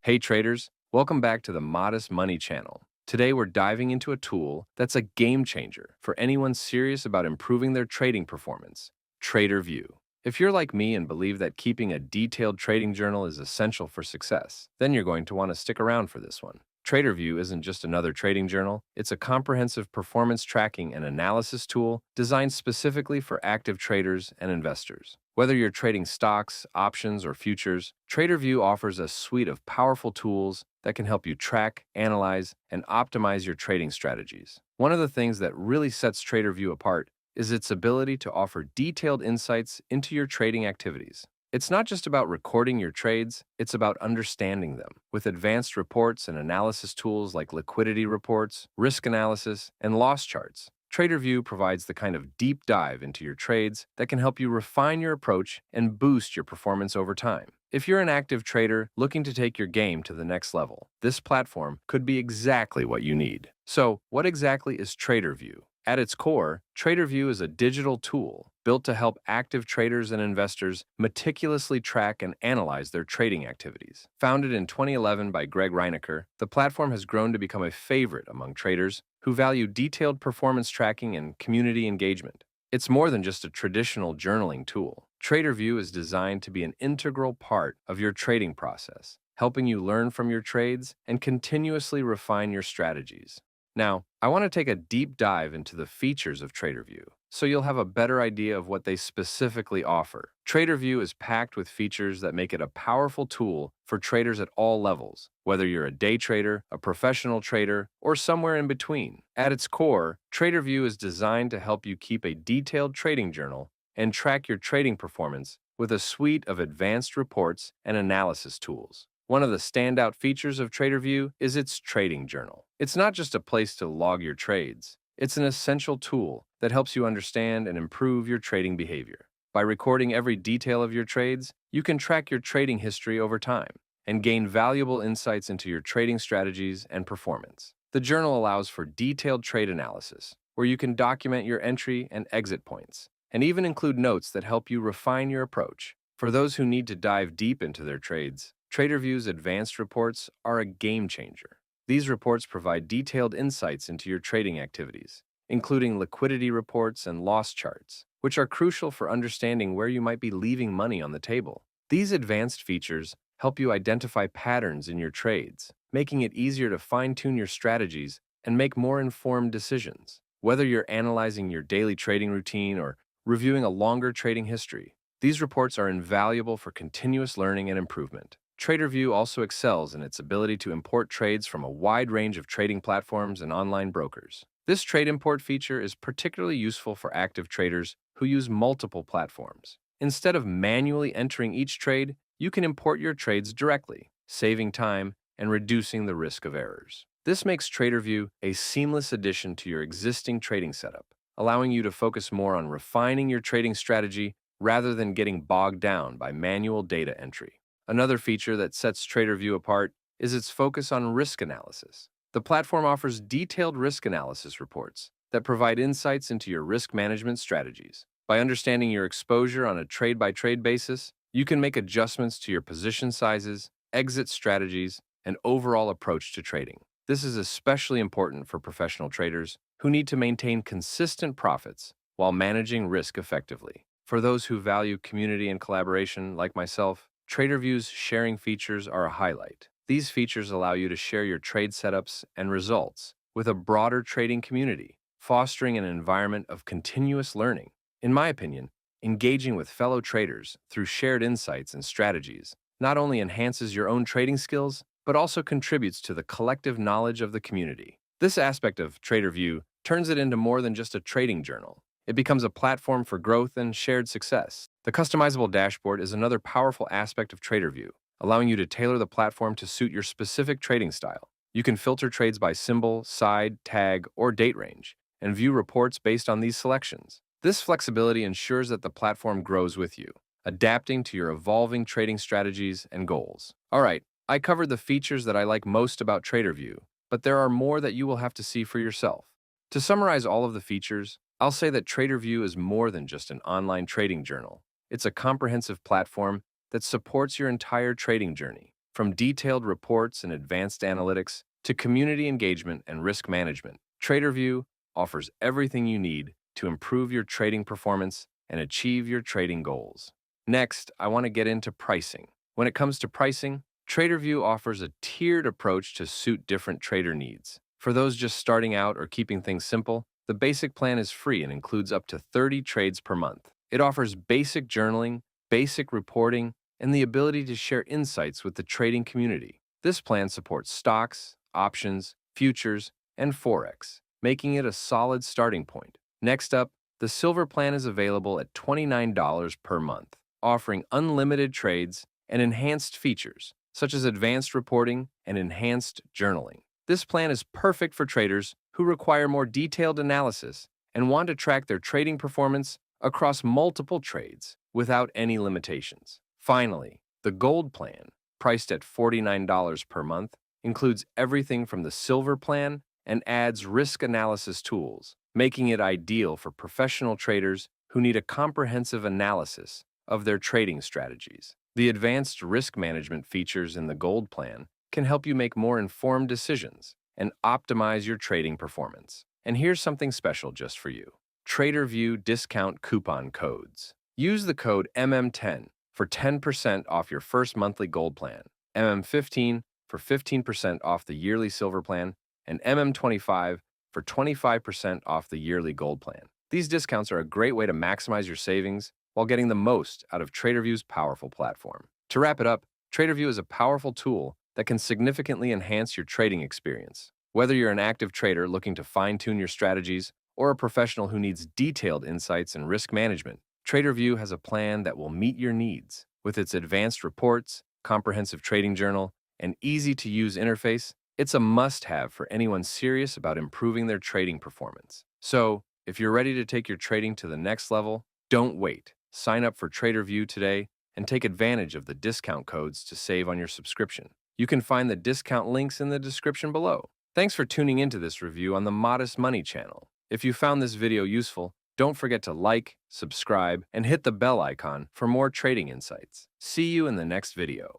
Hey traders, welcome back to the Modest Money channel. Today we're diving into a tool that's a game changer for anyone serious about improving their trading performance, TraderVue. If you're like me and believe that keeping a detailed trading journal is essential for success, then you're going to want to stick around for this one. TraderVue isn't just another trading journal, it's a comprehensive performance tracking and analysis tool designed specifically for active traders and investors. Whether you're trading stocks, options, or futures, TraderVue offers a suite of powerful tools that can help you track, analyze, and optimize your trading strategies. One of the things that really sets TraderVue apart is its ability to offer detailed insights into your trading activities. It's not just about recording your trades, it's about understanding them. With advanced reports and analysis tools like liquidity reports, risk analysis, and loss charts, TraderVue provides the kind of deep dive into your trades that can help you refine your approach and boost your performance over time. If you're an active trader looking to take your game to the next level, this platform could be exactly what you need. So, what exactly is TraderVue? At its core, TraderVue is a digital tool built to help active traders and investors meticulously track and analyze their trading activities. Founded in 2011 by Greg Reinecker, the platform has grown to become a favorite among traders who value detailed performance tracking and community engagement. It's more than just a traditional journaling tool. TraderVue is designed to be an integral part of your trading process, helping you learn from your trades and continuously refine your strategies. Now, I want to take a deep dive into the features of TraderVue, so you'll have a better idea of what they specifically offer. TraderVue is packed with features that make it a powerful tool for traders at all levels, whether you're a day trader, a professional trader, or somewhere in between. At its core, TraderVue is designed to help you keep a detailed trading journal and track your trading performance with a suite of advanced reports and analysis tools. One of the standout features of TraderVue is its trading journal. It's not just a place to log your trades. It's an essential tool that helps you understand and improve your trading behavior. By recording every detail of your trades, you can track your trading history over time and gain valuable insights into your trading strategies and performance. The journal allows for detailed trade analysis, where you can document your entry and exit points, and even include notes that help you refine your approach. For those who need to dive deep into their trades, TraderVue's advanced reports are a game changer. These reports provide detailed insights into your trading activities, including liquidity reports and loss charts, which are crucial for understanding where you might be leaving money on the table. These advanced features help you identify patterns in your trades, making it easier to fine-tune your strategies and make more informed decisions. Whether you're analyzing your daily trading routine or reviewing a longer trading history, these reports are invaluable for continuous learning and improvement. TraderVue also excels in its ability to import trades from a wide range of trading platforms and online brokers. This trade import feature is particularly useful for active traders who use multiple platforms. Instead of manually entering each trade, you can import your trades directly, saving time and reducing the risk of errors. This makes TraderVue a seamless addition to your existing trading setup, allowing you to focus more on refining your trading strategy rather than getting bogged down by manual data entry. Another feature that sets TraderVue apart is its focus on risk analysis. The platform offers detailed risk analysis reports that provide insights into your risk management strategies. By understanding your exposure on a trade-by-trade basis, you can make adjustments to your position sizes, exit strategies, and overall approach to trading. This is especially important for professional traders who need to maintain consistent profits while managing risk effectively. For those who value community and collaboration, like myself, TraderVue's sharing features are a highlight. These features allow you to share your trade setups and results with a broader trading community, fostering an environment of continuous learning. In my opinion, engaging with fellow traders through shared insights and strategies not only enhances your own trading skills, but also contributes to the collective knowledge of the community. This aspect of TraderVue turns it into more than just a trading journal. It becomes a platform for growth and shared success. The customizable dashboard is another powerful aspect of TraderVue, allowing you to tailor the platform to suit your specific trading style. You can filter trades by symbol, side, tag, or date range, and view reports based on these selections. This flexibility ensures that the platform grows with you, adapting to your evolving trading strategies and goals. All right, I covered the features that I like most about TraderVue, but there are more that you will have to see for yourself. To summarize all of the features, I'll say that TraderVue is more than just an online trading journal. It's a comprehensive platform that supports your entire trading journey. From detailed reports and advanced analytics to community engagement and risk management, TraderVue offers everything you need to improve your trading performance and achieve your trading goals. Next, I want to get into pricing. When it comes to pricing, TraderVue offers a tiered approach to suit different trader needs. For those just starting out or keeping things simple, the basic plan is free and includes up to 30 trades per month. It offers basic journaling, basic reporting, and the ability to share insights with the trading community. This plan supports stocks, options, futures, and Forex, making it a solid starting point. Next up, the Silver plan is available at $29 per month, offering unlimited trades and enhanced features, such as advanced reporting and enhanced journaling. This plan is perfect for traders who require more detailed analysis and want to track their trading performance across multiple trades without any limitations. Finally, the Gold plan, priced at $49 per month, includes everything from the Silver plan and adds risk analysis tools, making it ideal for professional traders who need a comprehensive analysis of their trading strategies. The advanced risk management features in the Gold plan can help you make more informed decisions and optimize your trading performance. And here's something special just for you: TraderVue discount coupon codes. Use the code MM10 for 10% off your first monthly Gold plan, MM15 for 15% off the yearly Silver plan, and MM25 for 25% off the yearly Gold plan. These discounts are a great way to maximize your savings while getting the most out of TraderVue's powerful platform. To wrap it up, TraderVue is a powerful tool that can significantly enhance your trading experience. Whether you're an active trader looking to fine-tune your strategies or a professional who needs detailed insights and risk management, TraderVue has a plan that will meet your needs. With its advanced reports, comprehensive trading journal, and easy-to-use interface, it's a must-have for anyone serious about improving their trading performance. So, if you're ready to take your trading to the next level, don't wait. Sign up for TraderVue today and take advantage of the discount codes to save on your subscription. You can find the discount links in the description below. Thanks for tuning into this review on the Modest Money channel. If you found this video useful, don't forget to like, subscribe, and hit the bell icon for more trading insights. See you in the next video.